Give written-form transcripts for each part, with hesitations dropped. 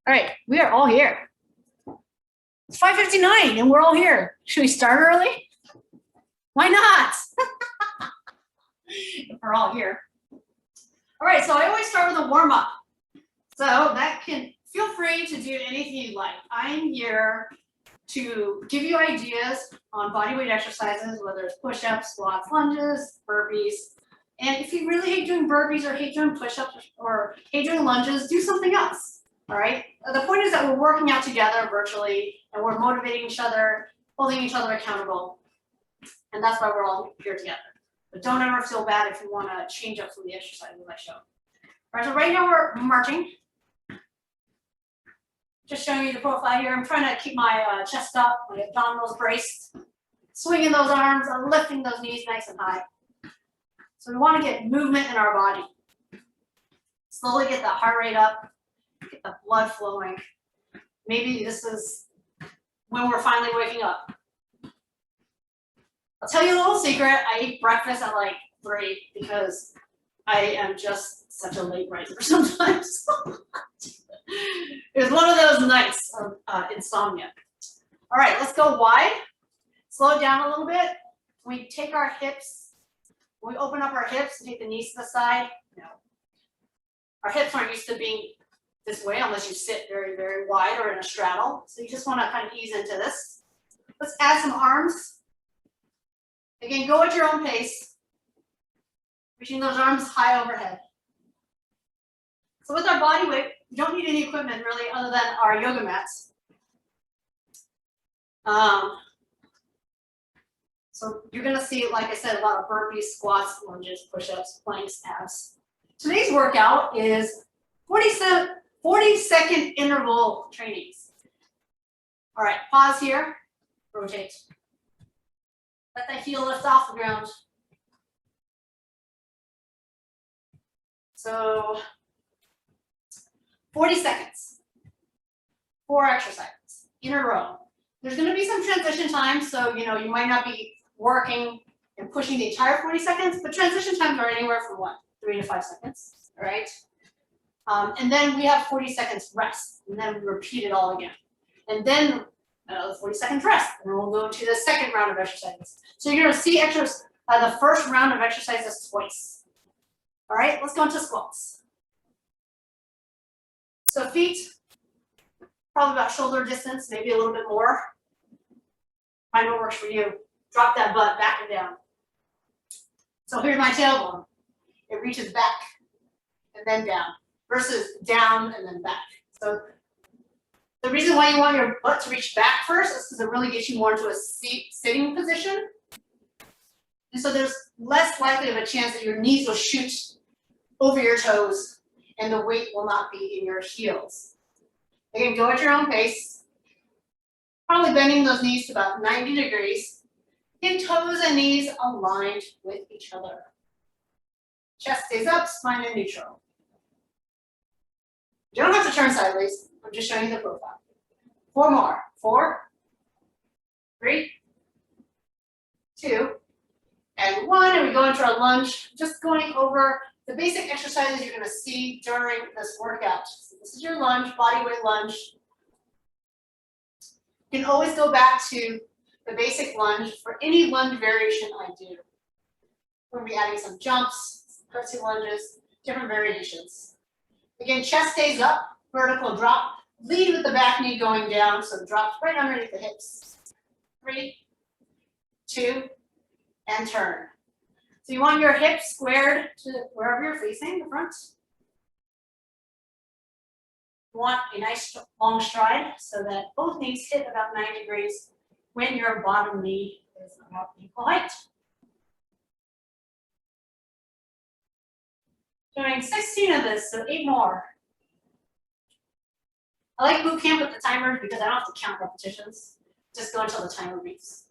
All right, we are all here. It's 5:59 and we're all here. Should we start early? Why not? If we're all here. All right, so I always start with a warm up. So that can, feel free to do anything you like. I'm here to give you ideas on body weight exercises, whether it's push-ups, squats, lunges, burpees. And if you really hate doing burpees or hate doing push-ups or hate doing lunges, do something else. All right. The point is that we're working out together virtually and we're motivating each other, holding each other accountable. And that's why we're all here together. But don't ever feel bad if you want to change up some of the exercises I show. All right, so right now we're marching. Just showing you the profile here. I'm trying to keep my chest up, my abdominals braced, swinging those arms, and lifting those knees nice and high. So we want to get movement in our body. Slowly get the heart rate up, get the blood flowing. Maybe this is when we're finally waking up. I'll tell you a little secret. I eat breakfast at like 3 because I am just such a late riser sometimes. It was one of those nights of insomnia. All right, let's go wide. Slow it down a little bit. We take our hips. We open up our hips and take the knees to the side. No. Our hips aren't used to being this way unless you sit very, very wide or in a straddle. So you just want to kind of ease into this. Let's add some arms. Again, go at your own pace. Reaching those arms high overhead. So with our body weight, we don't need any equipment really other than our yoga mats. So you're going to see, like I said, a lot of burpees, squats, lunges, push-ups, planks, abs. Today's workout is 40-second interval trainings. All right, pause here, rotate. Let that heel lift off the ground. So 40 seconds, 4 exercises in a row. There's going to be some transition time, so you might not be working and pushing the entire 40 seconds, but transition times are anywhere from 3 to 5 seconds, all right? And then we have 40 seconds rest, and then we repeat it all again. And then 40 seconds rest, and then we'll go to the second round of exercises. So you're going to see the first round of exercises twice. All right, let's go into squats. So feet, probably about shoulder distance, maybe a little bit more. Find what works for you. Drop that butt back and down. So here's my tailbone. It reaches back and then down versus down and then back. So the reason why you want your butt to reach back first is because it really gets you more into a sitting position. And so there's less likely of a chance that your knees will shoot over your toes and the weight will not be in your heels. Again, go at your own pace. Probably bending those knees to about 90 degrees. Get toes and knees aligned with each other. Chest stays up, spine in neutral. You don't have to turn sideways. I'm just showing you the profile. 4 more. 4, 3, 2, and 1. And we go into our lunge. Just going over the basic exercises you're going to see during this workout. So this is your lunge, body weight lunge. You can always go back to the basic lunge for any lunge variation I do. We're going to be adding some jumps, curtsy lunges, different variations. Again, chest stays up, vertical drop. Lead with the back knee going down, so it drops right underneath the hips. 3, 2, and turn. So you want your hips squared to wherever you're facing, the front. You want a nice long stride so that both knees hit about 90 degrees when your bottom knee is about equal height. Doing 16 of this, so 8 more. I like boot camp with the timer because I don't have to count repetitions. Just go until the timer beeps.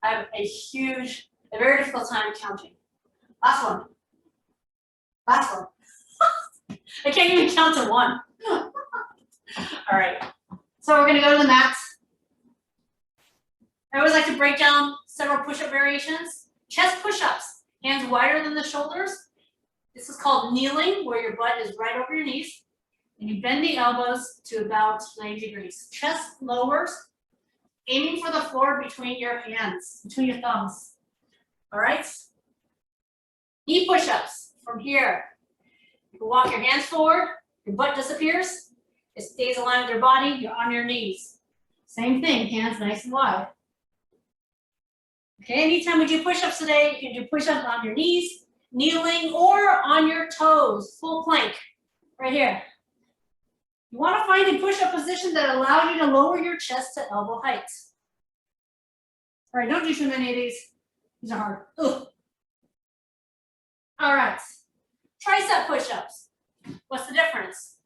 I have a very difficult time counting. Last one. Last one. I can't even count to 1. All right. So we're going to go to the mats. I always like to break down several push-up variations. Chest push-ups, hands wider than the shoulders. This is called kneeling, where your butt is right over your knees. And you bend the elbows to about 90 degrees. Chest lowers, aiming for the floor between your hands, between your thumbs. All right? Knee push-ups from here. You can walk your hands forward, your butt disappears, it stays aligned with your body, you're on your knees. Same thing, hands nice and wide. Okay, anytime we do push-ups today, you can do push-ups on your knees, kneeling, or on your toes, full plank, right here. You want to find a push-up position that allows you to lower your chest to elbow height. All right, don't do too many of these. These are hard. Ugh. All right, tricep push-ups. What's the difference?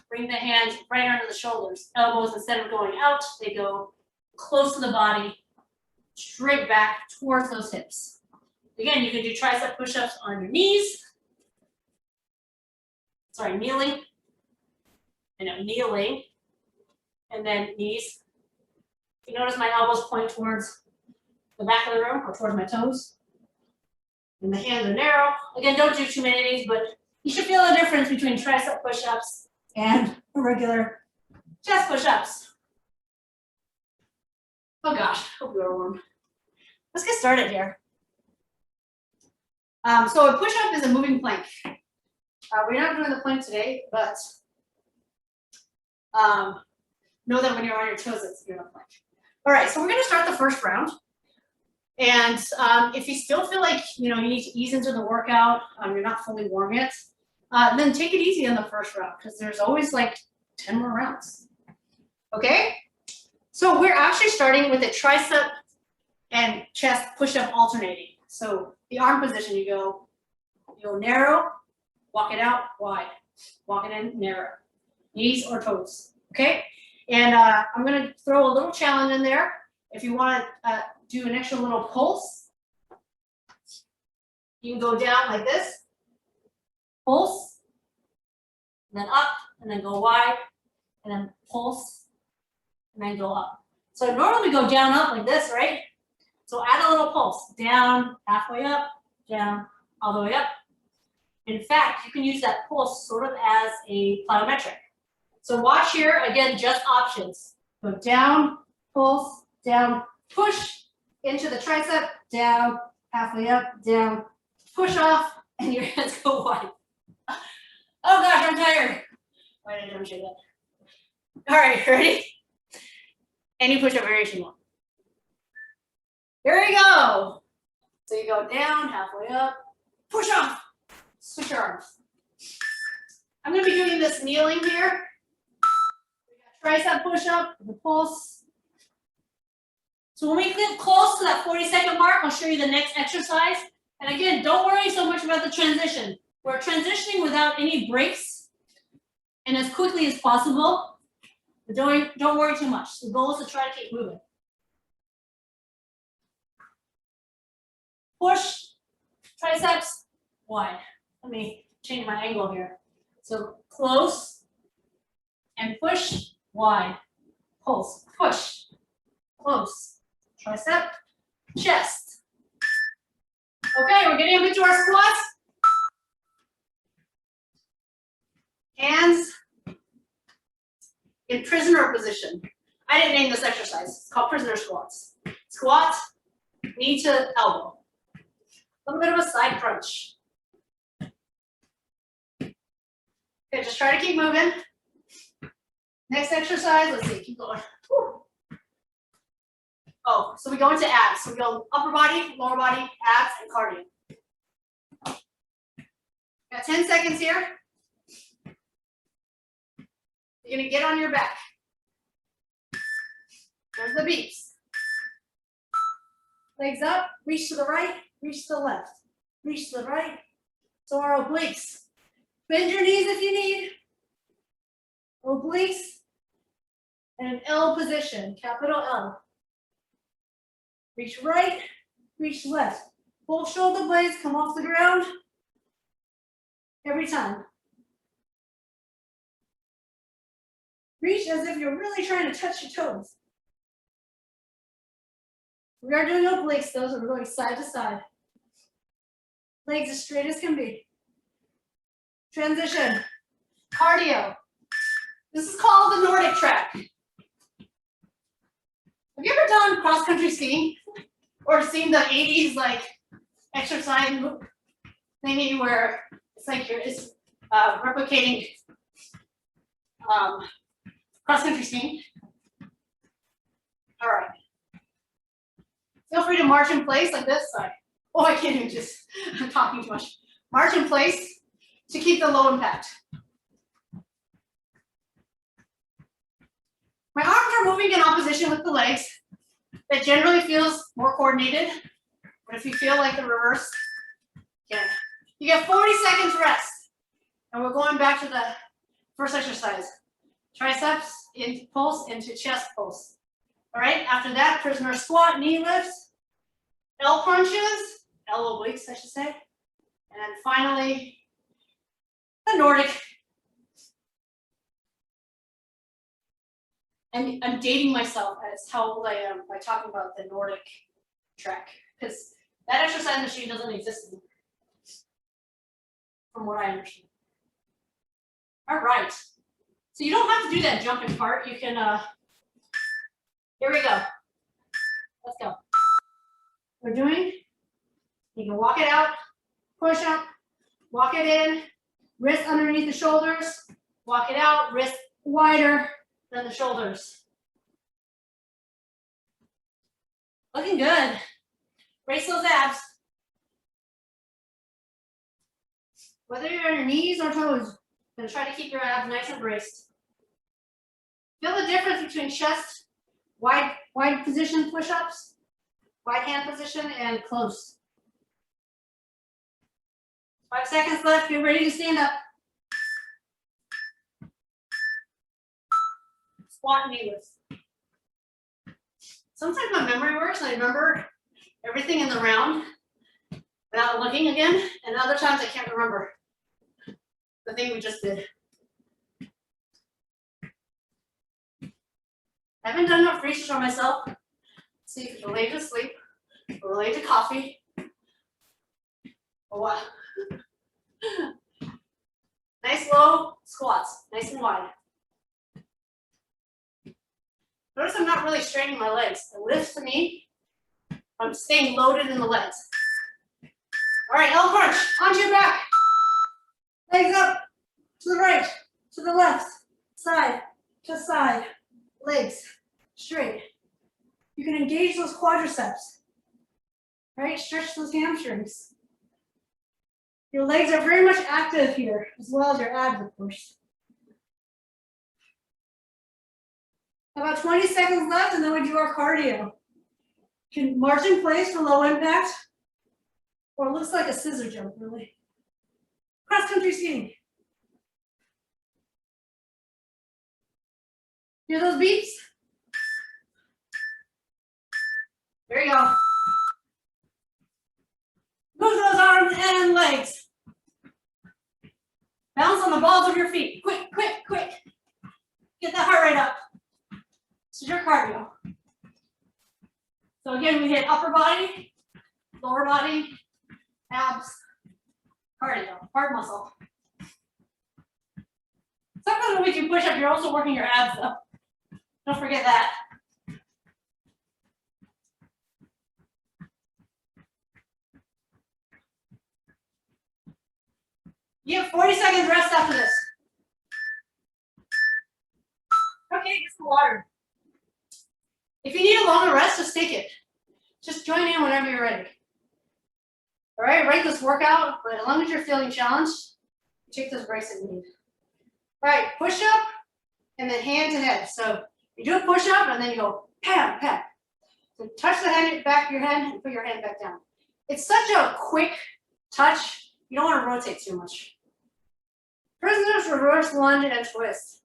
Bring the hands right under the shoulders. Elbows, instead of going out, they go close to the body, straight back towards those hips. Again, you can do tricep push-ups on your knees. Sorry, kneeling. And I'm kneeling. And then knees. You notice my elbows point towards the back of the room or towards my toes. And the hands are narrow. Again, don't do too many of these, but you should feel the difference between tricep push-ups and regular chest push-ups. Oh gosh, hope you're warm. Let's get started here. So a push-up is a moving plank. We're not doing the plank today, but know that when you're on your toes, it's you're on a plank. All right, so we're going to start the first round. And if you still feel like you need to ease into the workout, you're not fully warm yet, then take it easy in the first round because there's always like 10 more rounds. Okay? So we're actually starting with a tricep and chest push-up alternating. So the arm position, you go narrow, walk it out, wide, walk it in, narrow, knees or toes. Okay? And I'm going to throw a little challenge in there. If you want to do an extra little pulse, you can go down like this, pulse, and then up, and then go wide, and then pulse, and then go up. So normally we go down, up like this, right? So add a little pulse, down, halfway up, down, all the way up. In fact, you can use that pulse sort of as a plyometric. So watch here, again, just options. Go down, pulse, down, push into the tricep, down, halfway up, down, push off, and your hands go wide. Oh gosh, I'm tired. Why did I show that? All right, ready? Any push-up variation you want. Here we go. So you go down, halfway up, push off, switch your arms. I'm going to be doing this kneeling here. We got tricep push-up, the pulse. So when we get close to that 40-second mark, I'll show you the next exercise. And again, don't worry so much about the transition. We're transitioning without any breaks and as quickly as possible. But don't worry too much. The goal is to try to keep moving. Push, triceps, wide. Let me change my angle here. So close and push, wide. Pulse, push, close. Tricep, chest. Okay, we're getting up into our squats. Hands in prisoner position. I didn't name this exercise. It's called prisoner squats. Squat, knee to elbow. A little bit of a side crunch. Okay, just try to keep moving. Next exercise, let's see, keep going. Whew. Oh, so we go into abs. So we go upper body, lower body, abs, and cardio. Got 10 seconds here. You're gonna get on your back. There's the beeps. Legs up, reach to the right, reach to the left. Reach to the right. So our obliques. Bend your knees if you need. Obliques. And an L position, capital L. Reach right, reach left. Both shoulder blades come off the ground every time. Reach as if you're really trying to touch your toes. We are doing obliques though, so we're going side to side. Legs as straight as can be. Transition. Cardio. This is called the Nordic track. Have you ever done cross-country skiing? Or seen the 80s like exercise thingy where it's like it's replicating cross-country skiing? All right. Feel free to march in place like this. Sorry. Oh, I can't even just, I'm talking too much. March in place to keep the low impact. My arms are moving in opposition with the legs. That generally feels more coordinated. But if you feel like the reverse, okay. You get 40 seconds rest. And we're going back to the first exercise. Triceps into pulse into chest pulse. All right, after that, prisoner squat, knee lifts, L crunches, elbow obliques, I should say. And then finally, the Nordic. And I'm dating myself as how old I am by talking about the Nordic track, because that exercise machine doesn't exist anymore, from what I understand. All right, so you don't have to do that jumping part. You can, here we go. Let's go. We're doing, you can walk it out, push up, walk it in, wrist underneath the shoulders, walk it out, wrist wider than the shoulders. Looking good. Brace those abs. Whether you're on your knees or toes, gonna try to keep your abs nice and braced. Feel the difference between chest, wide position push-ups, wide hand position, and close. 5 seconds left, get ready to stand up. Squat knee lifts. Sometimes my memory works and I remember everything in the round without looking again, and other times I can't remember the thing we just did. I haven't done enough research on myself. Let's see if it's related to sleep or related to coffee or what. Nice low squats, nice and wide. Notice I'm not really straining my legs. The lift to me, I'm staying loaded in the legs. All right, L crunch, onto your back. Legs up, to the right, to the left, side to side, legs straight. You can engage those quadriceps, right? Stretch those hamstrings. Your legs are very much active here, as well as your abs, of course. About 20 seconds left, and then we do our cardio. You can march in place for low impact, or it looks like a scissor jump, really. Cross-country skiing. Hear those beeps? There you go. Move those arms and legs. Bounce on the balls of your feet. Quick, quick, quick. Get that heart rate up. This is your cardio. So again, we hit upper body, lower body, abs, cardio, hard muscle. Sometimes when we do push up, you're also working your abs though. Don't forget that. You have 40 seconds rest after this. Okay, get some water. If you need a longer rest, just take it. Just join in whenever you're ready. All right, rate this workout, but as long as you're feeling challenged, take those breaks if you need. All right, push up and then hand to head. So you do a push up and then you go pam, pam. So touch the hand, back of your head and put your hand back down. It's such a quick touch, you don't want to rotate too much. Prisoners reverse lunge and twist.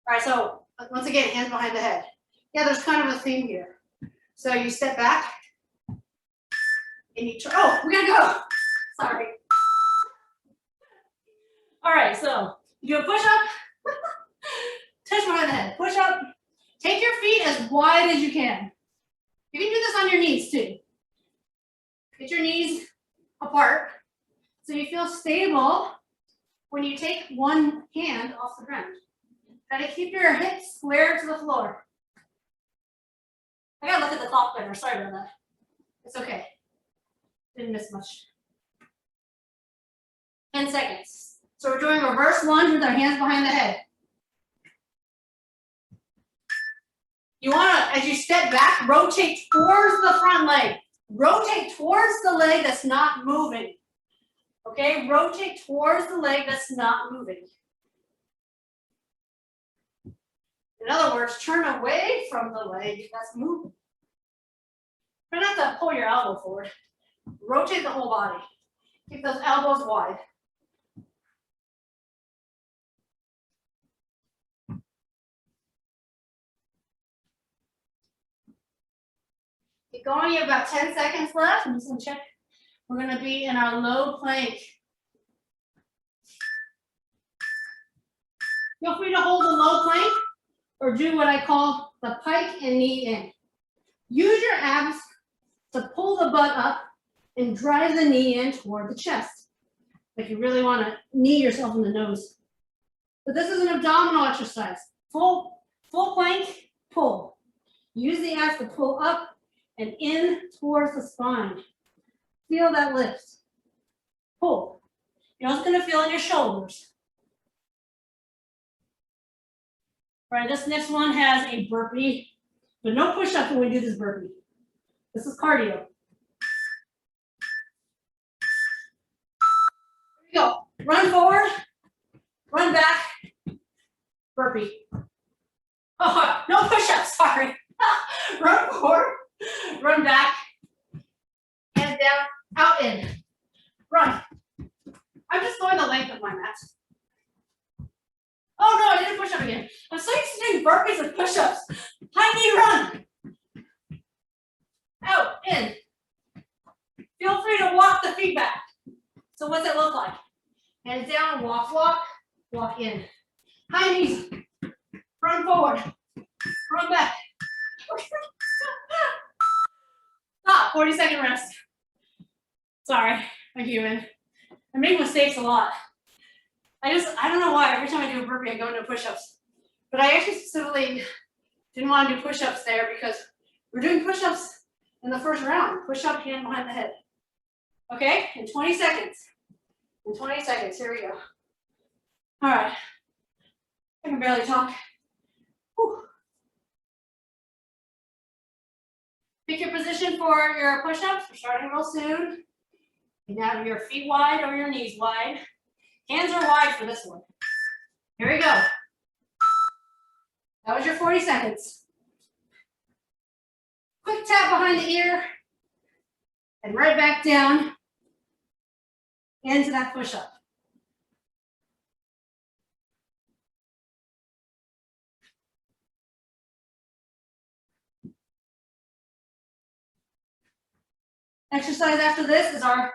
All right, so once again, hands behind the head. Yeah, there's kind of a theme here. So you step back and you turn. Oh, we gotta go. Sorry. All right, so you do a push up, touch behind the head, push up. Take your feet as wide as you can. You can do this on your knees too. Get your knees apart so you feel stable when you take one hand off the ground. Try to keep your hips square to the floor. I gotta look at the clock better, sorry about that. It's okay. Didn't miss much. 10 seconds. So we're doing reverse lunge with our hands behind the head. You wanna, as you step back, rotate towards the front leg. Rotate towards the leg that's not moving. Okay, rotate towards the leg that's not moving. In other words, turn away from the leg that's moving. Try not to pull your elbow forward. Rotate the whole body. Keep those elbows wide. Keep going, you have about 10 seconds left. I'm just gonna check. We're gonna be in our low plank. Feel free to hold the low plank or do what I call the pike and knee in. Use your abs to pull the butt up and drive the knee in toward the chest. Like you really wanna knee yourself in the nose. But this is an abdominal exercise. Full plank, pull. Use the abs to pull up and in towards the spine. Feel that lift. Pull. You're also gonna feel in your shoulders. All right, this next one has a burpee, but no push-up when we do this burpee. This is cardio. Here we go. Run forward, run back, burpee. Oh, no push-ups, sorry. Run forward, run back, hands down, out, in. Run. I'm just going the length of my mat. Oh no, I didn't push up again. I'm so used to doing burpees and push-ups. High knee run. Out, in. Feel free to walk the feet back. So what's it look like? Hands down, walk, walk in. High knees. Run forward. Run back. Stop, 40-second rest. Sorry, I'm human. I make mistakes a lot. I don't know why, every time I do a burpee, I go into push-ups. But I actually specifically didn't want to do push-ups there because we're doing push-ups in the first round. Push-up, hand behind the head. Okay, in 20 seconds. In 20 seconds, here we go. All right, I can barely talk. Whew. Pick your position for your push-ups. We're starting real soon. You can have your feet wide or your knees wide. Hands are wide for this one. Here we go. That was your 40 seconds. Quick tap behind the ear and right back down into that push-up. Exercise after this is our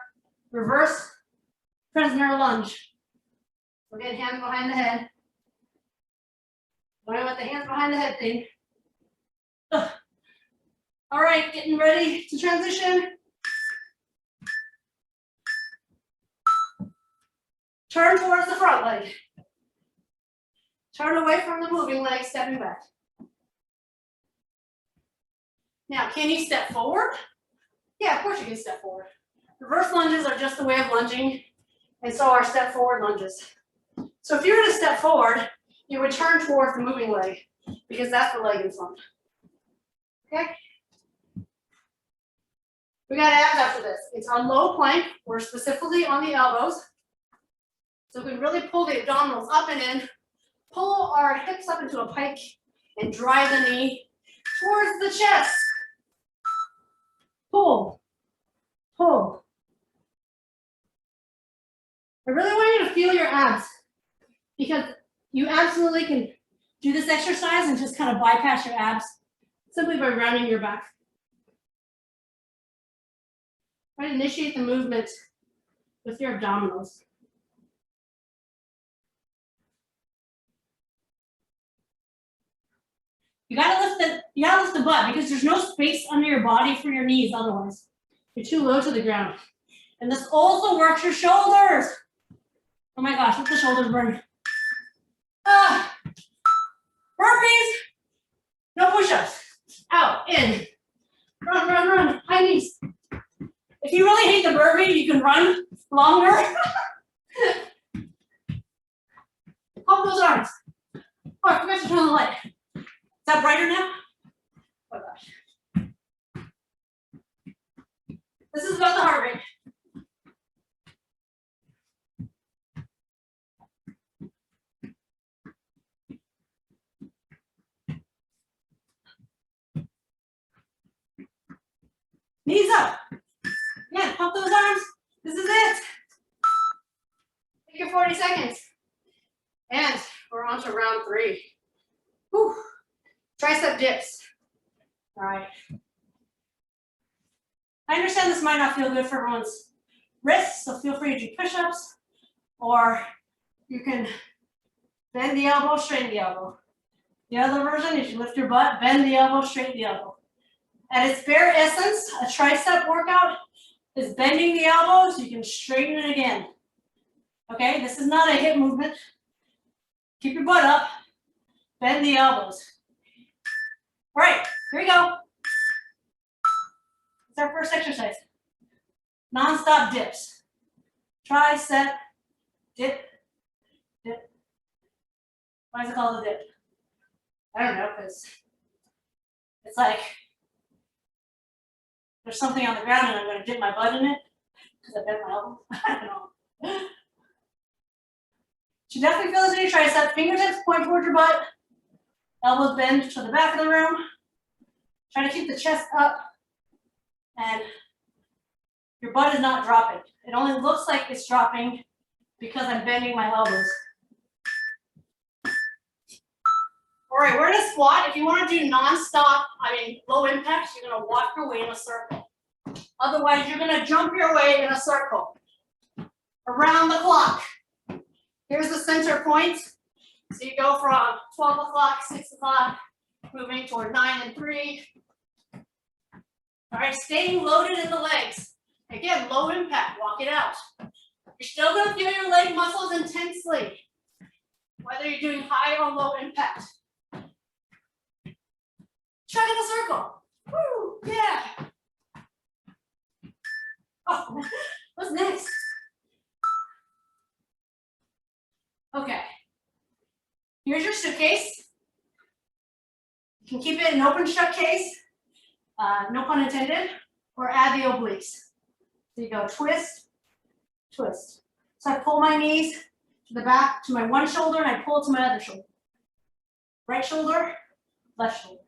reverse prisoner lunge. We're getting hands behind the head. Going with the hands behind the head thing. Ugh. All right, getting ready to transition. Turn towards the front leg. Turn away from the moving leg, stepping back. Now, can you step forward? Yeah, of course you can step forward. Reverse lunges are just a way of lunging, and so are step forward lunges. So if you were to step forward, you would turn towards the moving leg because that's the leg in front. Okay? We got abs after this. It's our low plank. We're specifically on the elbows. So we can really pull the abdominals up and in, pull our hips up into a pike, and drive the knee towards the chest. Pull, pull. I really want you to feel your abs because you absolutely can do this exercise and just kind of bypass your abs simply by rounding your back. Try to initiate the movement with your abdominals. You gotta lift the butt because there's no space under your body for your knees otherwise. You're too low to the ground. And this also works your shoulders. Oh my gosh, let the shoulders burn. Burpees, no push-ups. Out, in, run, run, run, high knees. If you really hate the burpee, you can run longer. Pump those arms. Oh, I forgot to turn the light. Is that brighter now? Oh gosh. This is about the heart rate. Knees up. Again, pump those arms. This is it. Take your 40 seconds. And we're on to round 3. Whew. Tricep dips. All right. I understand this might not feel good for everyone's wrists, so feel free to do push-ups, or you can bend the elbow, straighten the elbow. The other version is you lift your butt, bend the elbow, straighten the elbow. At its bare essence, a tricep workout is bending the elbow so you can straighten it again. Okay, this is not a hip movement. Keep your butt up, bend the elbows. All right, here we go. It's our first exercise. Non-stop dips. Tricep dip, dip. Why is it called a dip? I don't know, because it's like there's something on the ground and I'm going to dip my butt in it because I bent my elbow. I don't know. You definitely feel this in your tricep. Fingertips point towards your butt. Elbows bend to the back of the room. Try to keep the chest up. And your butt is not dropping. It only looks like it's dropping because I'm bending my elbows. All right, we're gonna squat. If you want to do non-stop, low impact, you're gonna walk your way in a circle. Otherwise, you're gonna jump your way in a circle around the clock. Here's the center point. So you go from 12 o'clock, 6 o'clock, moving toward 9 and 3. All right, staying loaded in the legs. Again, low impact, walk it out. You're still gonna feel your leg muscles intensely, whether you're doing high or low impact. Try in a circle. Woo, yeah. Oh, what's next? Okay. Here's your suitcase. You can keep it an open shut case, no pun intended, or add the obliques. So you go twist, twist. So I pull my knees to the back, to my one shoulder, and I pull it to my other shoulder. Right shoulder, left shoulder.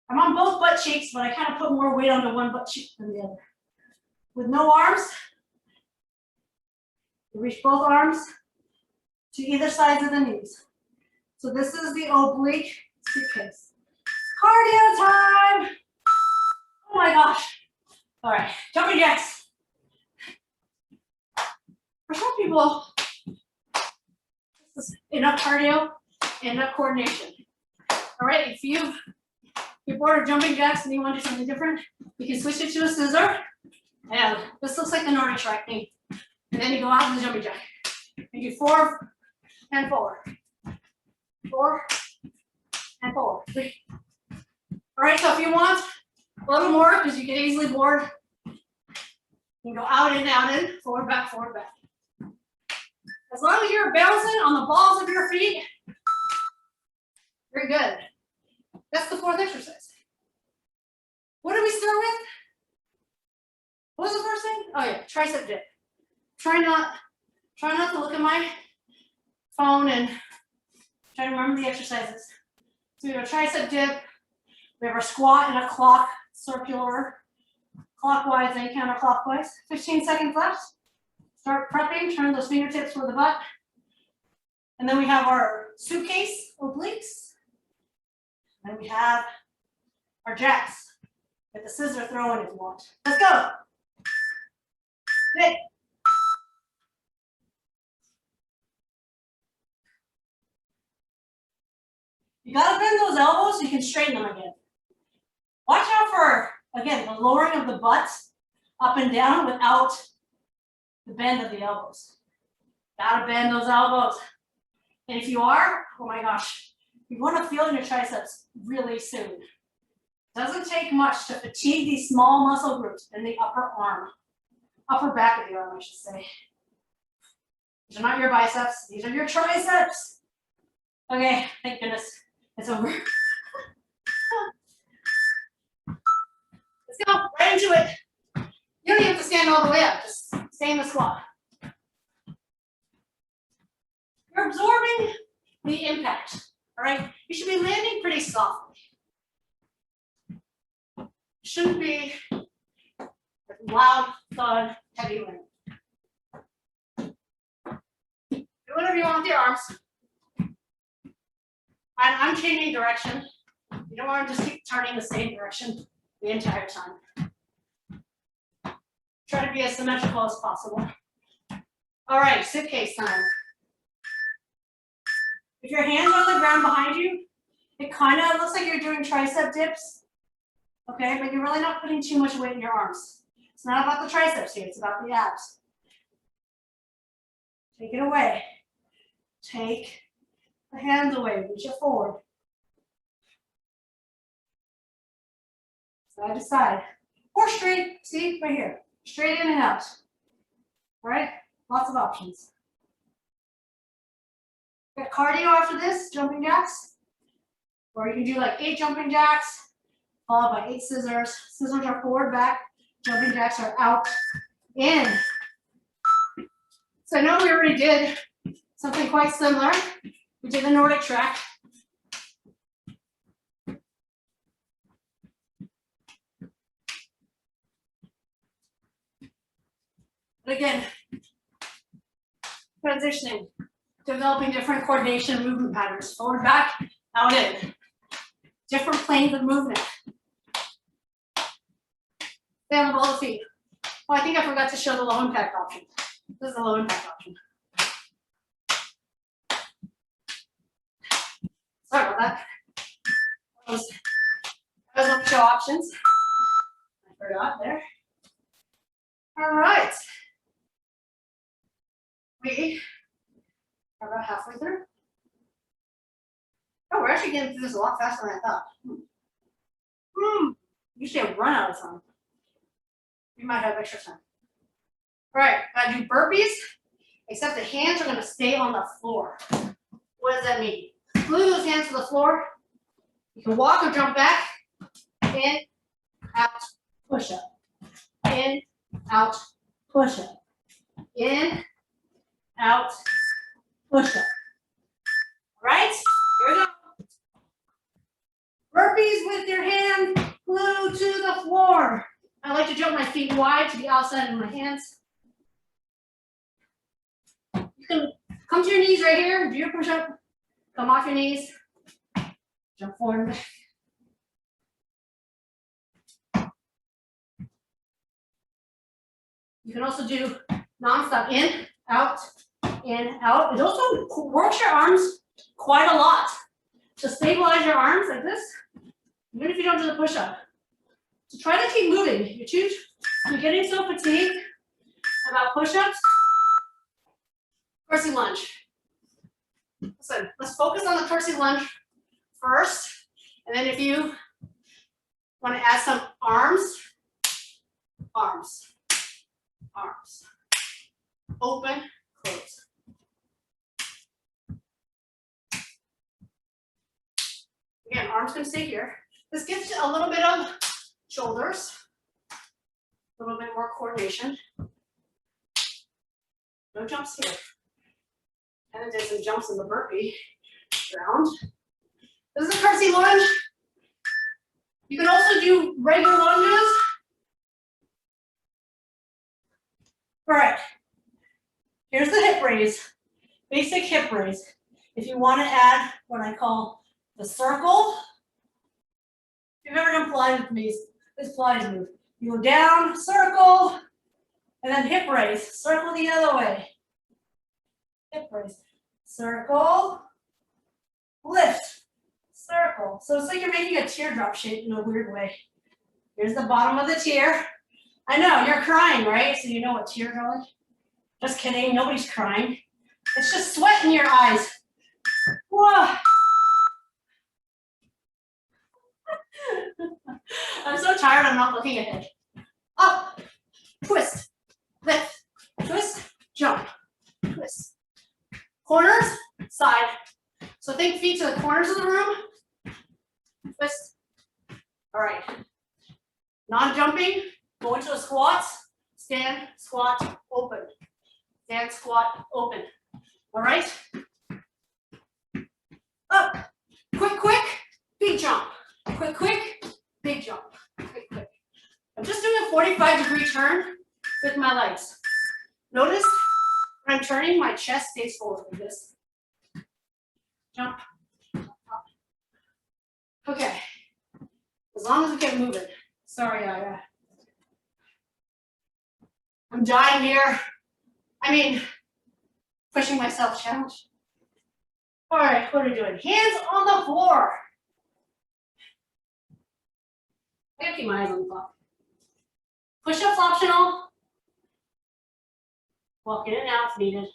I'm on both butt cheeks, but I kind of put more weight onto one butt cheek than the other. With no arms, you reach both arms to either sides of the knees. So this is the oblique suitcase. Cardio time! Oh my gosh. All right, jumping jacks. For some people, this is enough cardio, enough coordination. All right, if you're bored of jumping jacks and you want to do something different, you can switch it to a scissor. And this looks like the Nordic track knee. And then you go out to the jumping jack. You do 4 and 4. 4 and 4. 3. All right, so if you want a little more, because you get easily bored, you can go out in, forward, back, forward, back. As long as you're bouncing on the balls of your feet, you're good. That's the 4th exercise. What did we start with? What was the first thing? Oh yeah, tricep dip. Try not to look at my phone and try to remember the exercises. So we have a tricep dip. We have our squat and a clock, circular, clockwise and counterclockwise. 15 seconds left. Start prepping, turn those fingertips toward the butt. And then we have our suitcase, obliques. And then we have our jacks. Get the scissor throw in if you want. Let's go. Good. You gotta bend those elbows so you can straighten them again. Watch out for, again, the lowering of the butt up and down without the bend of the elbows. Gotta bend those elbows. And if you are, oh my gosh, you want to feel in your triceps really soon. Doesn't take much to fatigue these small muscle groups in the upper arm. Upper back of the arm, I should say. These are not your biceps, these are your triceps. Okay, thank goodness, it's over. Let's go, right into it. You don't even have to stand all the way up, just stay in the squat. You're absorbing the impact, all right? You should be landing pretty softly. Shouldn't be loud, thud, heavy landing. Do whatever you want with your arms. I'm changing direction. You don't want to just keep turning the same direction the entire time. Try to be as symmetrical as possible. All right, suitcase time. If your hands are on the ground behind you, it kind of looks like you're doing tricep dips, okay? But you're really not putting too much weight in your arms. It's not about the triceps here, it's about the abs. Take it away. Take the hands away, reach it forward. Side to side. Or straight, see, right here. Straight in and out. All right, lots of options. Get cardio after this, jumping jacks. Or you can do like 8 jumping jacks, followed by 8 scissors. Scissors are forward, back. Jumping jacks are out, in. So I know we already did something quite similar. We did the Nordic track. But again, transitioning, developing different coordination movement patterns. Forward, back, out, in. Different planes of movement. Stay on the ball of feet. Oh, I think I forgot to show the low impact option. This is the low impact option. Sorry about that. I was going to show options. I forgot there. All right. We are about halfway through. Oh, we're actually getting through this a lot faster than I thought. Usually I run out of time. We might have extra time. All right, gotta do burpees, except the hands are gonna stay on the floor. What does that mean? Glue those hands to the floor. You can walk or jump back. In, out, push up. In, out, push up. In, out, push up. All right, here we go. Burpees with your hand glued to the floor. I like to jump my feet wide to the outside of my hands. You can come to your knees right here, do your push-up. Come off your knees. Jump forward and back. You can also do non-stop in, out, in, out. It also works your arms quite a lot. To stabilize your arms like this, even if you don't do the push-up. So try to keep moving. You're getting so fatigued about push-ups. Curtsy lunge. Listen, let's focus on the curtsy lunge first. And then if you want to add some arms, arms, arms. Open, close. Again, arms can stay here. This gives you a little bit of shoulders, a little bit more coordination. No jumps here. And then did some jumps in the burpee round. This is a curtsy lunge. You can also do regular lunges. All right. Here's the hip raise, basic hip raise. If you want to add what I call the circle, if you've ever done Pilates with me, this Pilates move. You go down, circle, and then hip raise. Circle the other way. Hip raise. Circle, lift, circle. So it's like you're making a teardrop shape in a weird way. Here's the bottom of the tear. I know, you're crying, right? So you know what tears are like? Just kidding, nobody's crying. It's just sweat in your eyes. Whoa. I'm so tired, I'm not looking ahead. Up, twist, lift, twist, jump, twist. Corners, side. So think feet to the corners of the room. Twist. All right. Non-jumping, go into a squat, stand, squat, open. Stand, squat, open. All right. Up, quick, big jump. Quick, big jump. Quick. I'm just doing a 45-degree turn with my legs. Notice when I'm turning, my chest stays forward like this. Jump. Up. Okay. As long as we get moving. Sorry, I'm dying here. I mean, pushing myself challenge. All right, what are we doing? Hands on the floor. I gotta keep my eyes on the clock. Push-ups optional. Walk in and out if needed.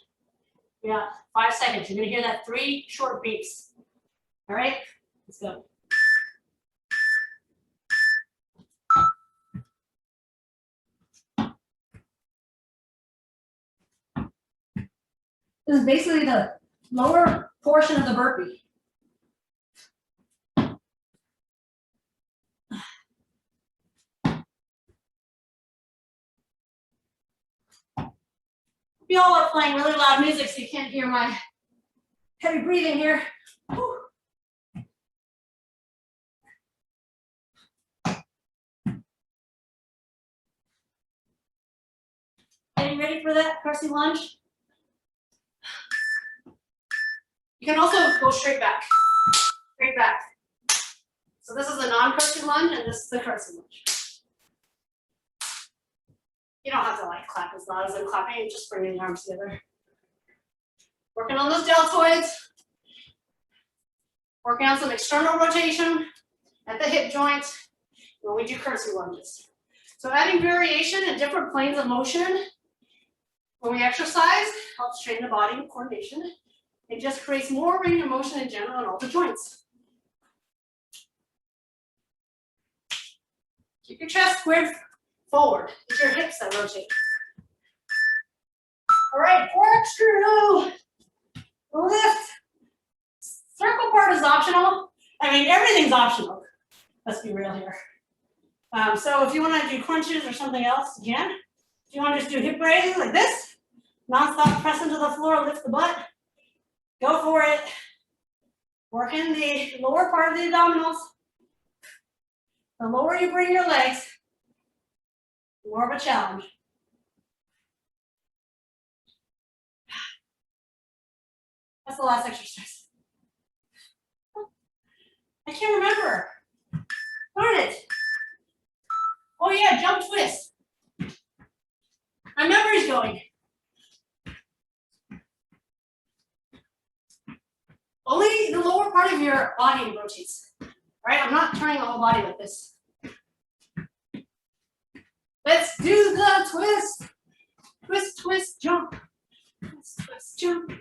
We got 5 seconds. You're gonna hear that 3 short beeps. All right, let's go. This is basically the lower portion of the burpee. We all are playing really loud music, so you can't hear my heavy breathing here. Whew. Getting ready for that crescent lunge? You can also go straight back. Straight back. So this is a non-crescent lunge, and this is the crescent lunge. You don't have to like clap as loud as I'm clapping, just bring the arms together. Working on those deltoids. Working on some external rotation at the hip joints when we do curtsy lunges. So adding variation in different planes of motion when we exercise helps train the body with coordination. It just creates more range of motion in general in all the joints. Keep your chest squared forward. It's your hips that rotate. All right, corkscrew. Lift. Circle part is optional. I mean, everything's optional. Let's be real here. So if you want to do crunches or something else, you can. If you want to just do hip raises like this, non-stop press into the floor, lift the butt, go for it. Work in the lower part of the abdominals. The lower you bring your legs, the more of a challenge. That's the last exercise. I can't remember. Darn it. Oh yeah, jump twist. My memory's going. Only the lower part of your body rotates. All right, I'm not turning the whole body like this. Let's do the twist. Twist, twist, jump. Twist, twist, jump.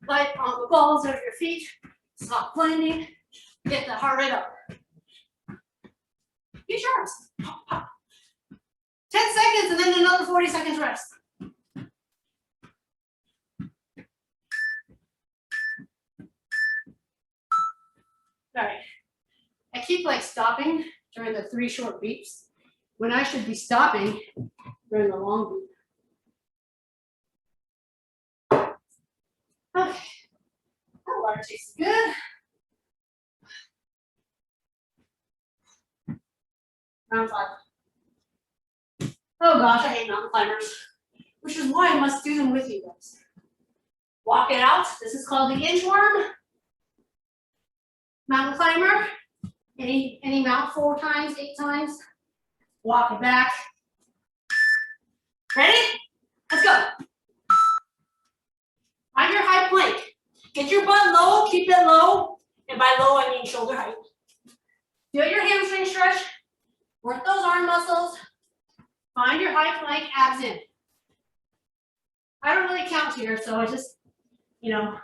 Light on the balls of your feet. Stop landing. Get the heart rate up. Use your arms. 10 seconds and then another 40 seconds rest. All right. I keep like stopping during the 3 short beeps when I should be stopping during the long beep. Okay. That water tastes good. Round 5. Oh gosh, I hate mountain climbers, which is why I must do them with you guys. Walk it out. This is called the inchworm. Mountain climber. Any mount 4 times, 8 times. Walk it back. Ready? Let's go. Find your high plank. Get your butt low, keep it low. And by low, I mean shoulder height. Feel your hamstring stretch. Work those arm muscles. Find your high plank, abs in. I don't really count here, so I just you know,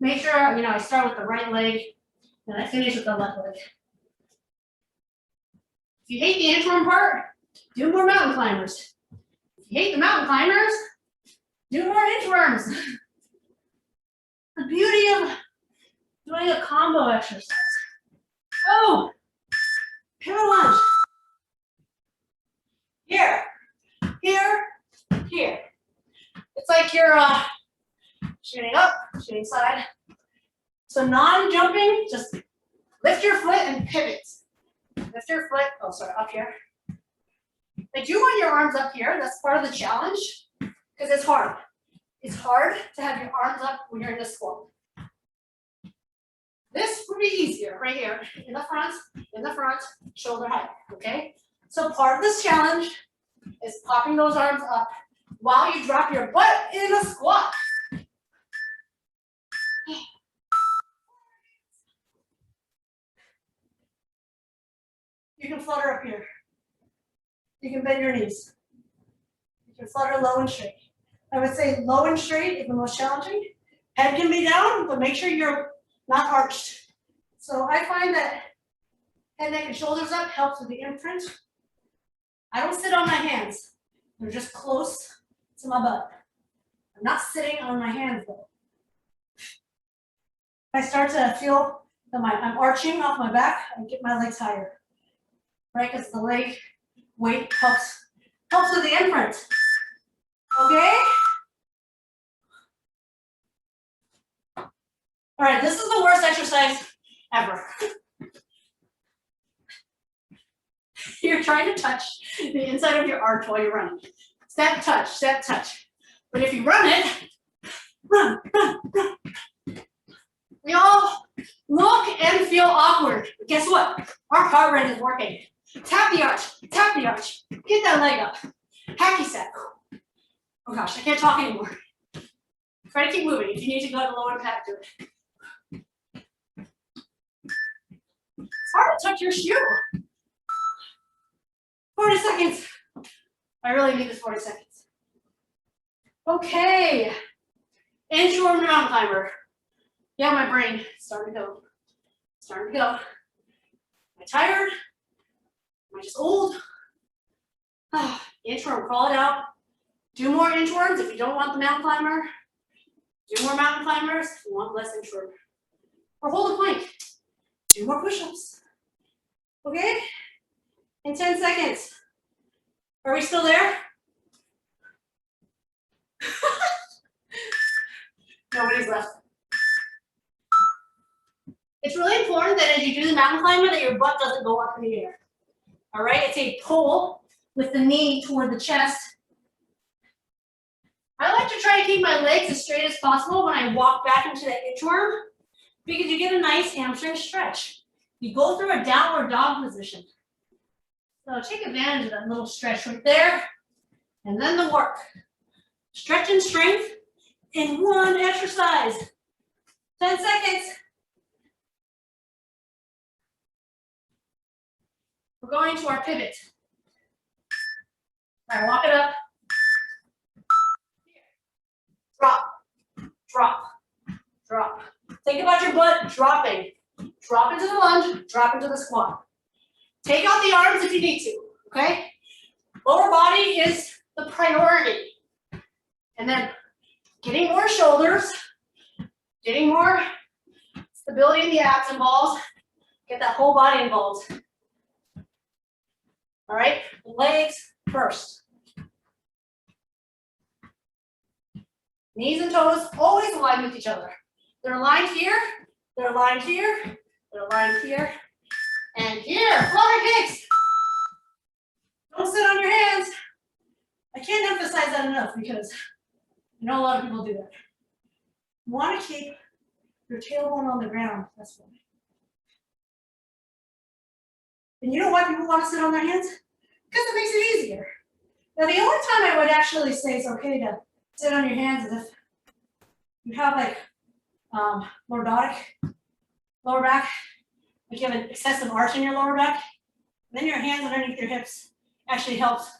make sure, you know, I start with the right leg and I finish with the left leg. If you hate the inchworm part, do more mountain climbers. If you hate the mountain climbers, do more inchworms. The beauty of doing a combo exercise. Oh, pivot lunge. Here, here, here. It's like you're shooting up, shooting side. So non-jumping, just lift your foot and pivot. Lift your foot, oh sorry, up here. I do want your arms up here, that's part of the challenge, because it's hard. It's hard to have your arms up when you're in the squat. This would be easier right here, in the front, shoulder height, okay? So part of this challenge is popping those arms up while you drop your butt in a squat. You can flutter up here. You can bend your knees. You can flutter low and straight. I would say low and straight is the most challenging. Head can be down, but make sure you're not arched. So I find that head, neck, and shoulders up helps with the imprint. I don't sit on my hands. They're just close to my butt. I'm not sitting on my hands though. I start to feel that I'm arching off my back, I get my legs higher. Right, because the leg weight helps with the imprint. Okay? All right, this is the worst exercise ever. You're trying to touch the inside of your arch while you're running. Step, touch, step, touch. But if you run it, run. We all look and feel awkward. But guess what? Our heart rate is working. Tap the arch, get that leg up. Hacky sack. Oh gosh, I can't talk anymore. Try to keep moving. If you need to go to low impact, do it. It's hard to touch your shoe. 40 seconds. I really need this 40 seconds. Okay. Inchworm mountain climber. Yeah, my brain starting to go. Am I tired? Am I just old? Inchworm, crawl it out. Do more inchworms if you don't want the mountain climber. Do more mountain climbers if you want less inchworm. Or hold a plank. Do more push-ups. Okay? In 10 seconds. Are we still there? Nobody's left. It's really important that as you do the mountain climber that your butt doesn't go up in the air. All right, it's a pull with the knee toward the chest. I like to try to keep my legs as straight as possible when I walk back into that inchworm because you get a nice hamstring stretch. You go through a downward dog position. So take advantage of that little stretch right there. And then the work. Stretch and strength in one exercise. 10 seconds. We're going to our pivot. All right, walk it up. Drop, drop, drop. Think about your butt dropping. Drop into the lunge, drop into the squat. Take out the arms if you need to, okay? Lower body is the priority. And then getting more shoulders, getting more stability in the abs and balls, get that whole body involved. All right, legs first. Knees and toes always aligned with each other. They're aligned here, they're aligned here, they're aligned here, and here. Flutter kicks. Don't sit on your hands. I can't emphasize that enough because I know a lot of people do that. You want to keep your tailbone on the ground. That's why. And you know why people want to sit on their hands? Because it makes it easier. Now, the only time I would actually say it's okay to sit on your hands is if you have like lordotic lower back, like you have an excessive arch in your lower back, then your hands underneath your hips actually helps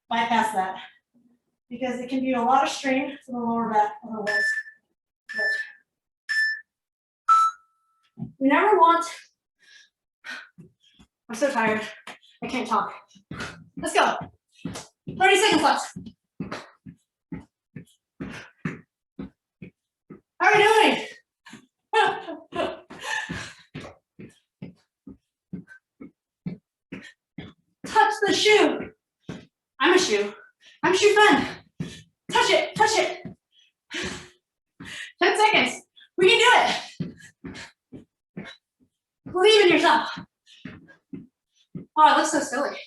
bypass that. because it can be a lot of strain for the lower back otherwise. But you never want, I'm so tired, I can't talk. Let's go. 30 seconds left. How are you doing? Touch the shoe. I'm a shoe. I'm a shoe fan. Touch it, touch it. 10 seconds. We can do it. Believe in yourself. Oh, it looks so silly.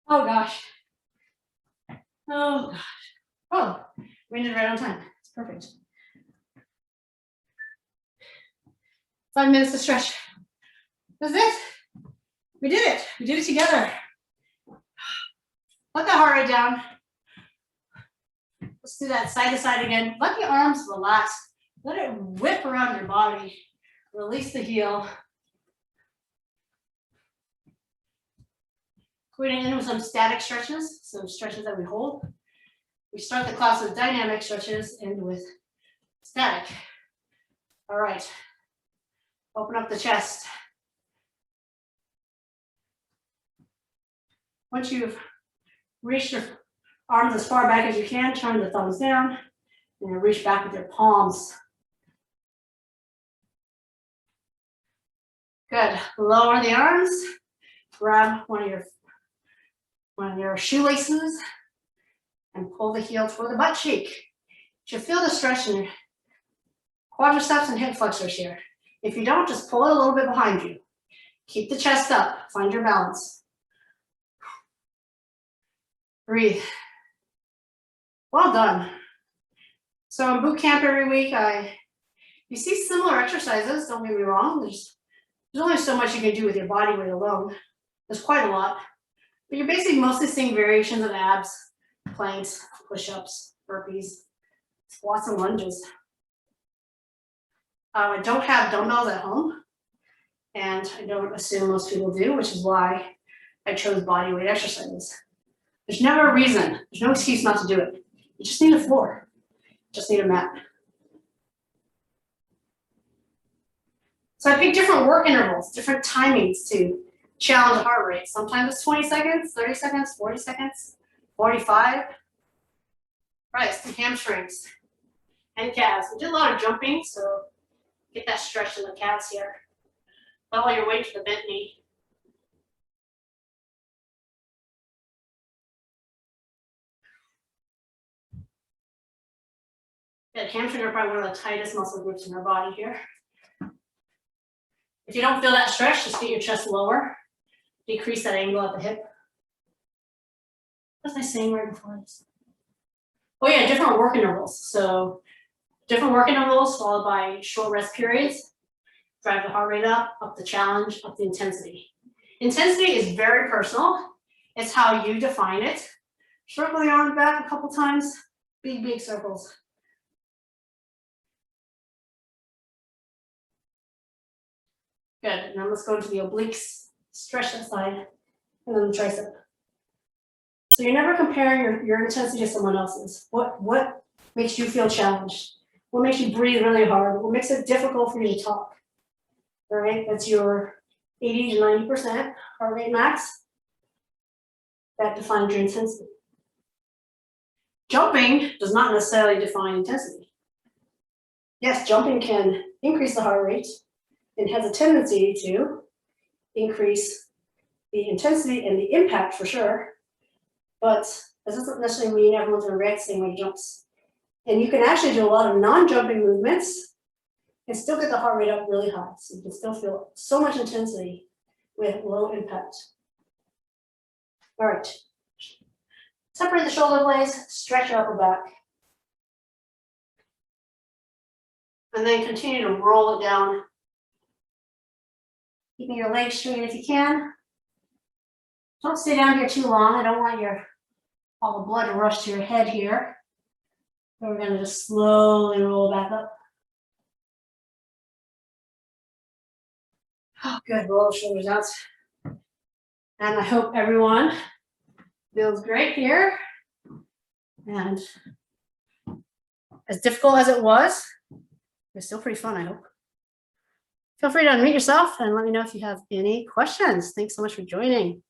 Oh gosh. Oh gosh. Oh, we ended right on time. It's perfect. 5 minutes to stretch. That's it. We did it. We did it together. Let that heart rate down. Let's do that side to side again. Let the arms relax. Let it whip around your body. Release the heel. We're going to end with some static stretches, some stretches that we hold. We start the class with dynamic stretches, end with static. All right. Open up the chest. Once you've reached your arms as far back as you can, turn the thumbs down, and reach back with your palms. Good. Lower the arms. Grab one of your shoelaces and pull the heel toward the butt cheek. You should feel the stretch in your quadriceps and hip flexors here. If you don't, just pull it a little bit behind you. Keep the chest up. Find your balance. Breathe. Well done. So in boot camp every week, you see similar exercises, don't get me wrong. There's only so much you can do with your body weight alone. There's quite a lot. But you're basically mostly seeing variations of abs, planks, push-ups, burpees, squats, and lunges. I don't have dumbbells at home, and I don't assume most people do, which is why I chose body weight exercises. There's never a reason. There's no excuse not to do it. You just need a floor. You just need a mat. So I pick different work intervals, different timings to challenge the heart rate. Sometimes it's 20 seconds, 30 seconds, 40 seconds, 45. Right, it's the hamstrings and calves. We did a lot of jumping, so get that stretch in the calves here. Follow your weight to the bent knee. Good. Hamstring are probably one of the tightest muscle groups in our body here. If you don't feel that stretch, just get your chest lower. Decrease that angle at the hip. What was I saying right before this? Oh yeah, different work intervals. So different work intervals followed by short rest periods. Drive the heart rate up the challenge, up the intensity. Intensity is very personal. It's how you define it. Circle the arms back a couple times. Big circles. Good. Now let's go to the obliques. Stretch that side, and then the tricep. So you're never comparing your intensity to someone else's. What makes you feel challenged? What makes you breathe really hard? What makes it difficult for you to talk? All right, that's your 80 to 90% heart rate max. That defines your intensity. Jumping does not necessarily define intensity. Yes, jumping can increase the heart rate and has a tendency to increase the intensity and the impact for sure, but this doesn't necessarily mean everyone's going to react the same way jumps. And you can actually do a lot of non-jumping movements and still get the heart rate up really high. So you can still feel so much intensity with low impact. All right. Separate the shoulder blades, stretch your upper back. And then continue to roll it down. Keeping your legs straight if you can. Don't stay down here too long. I don't want all the blood to rush to your head here. And we're going to just slowly roll back up. Oh, good. Roll the shoulders out. And I hope everyone feels great here. And as difficult as it was still pretty fun, I hope. Feel free to unmute yourself and let me know if you have any questions. Thanks so much for joining.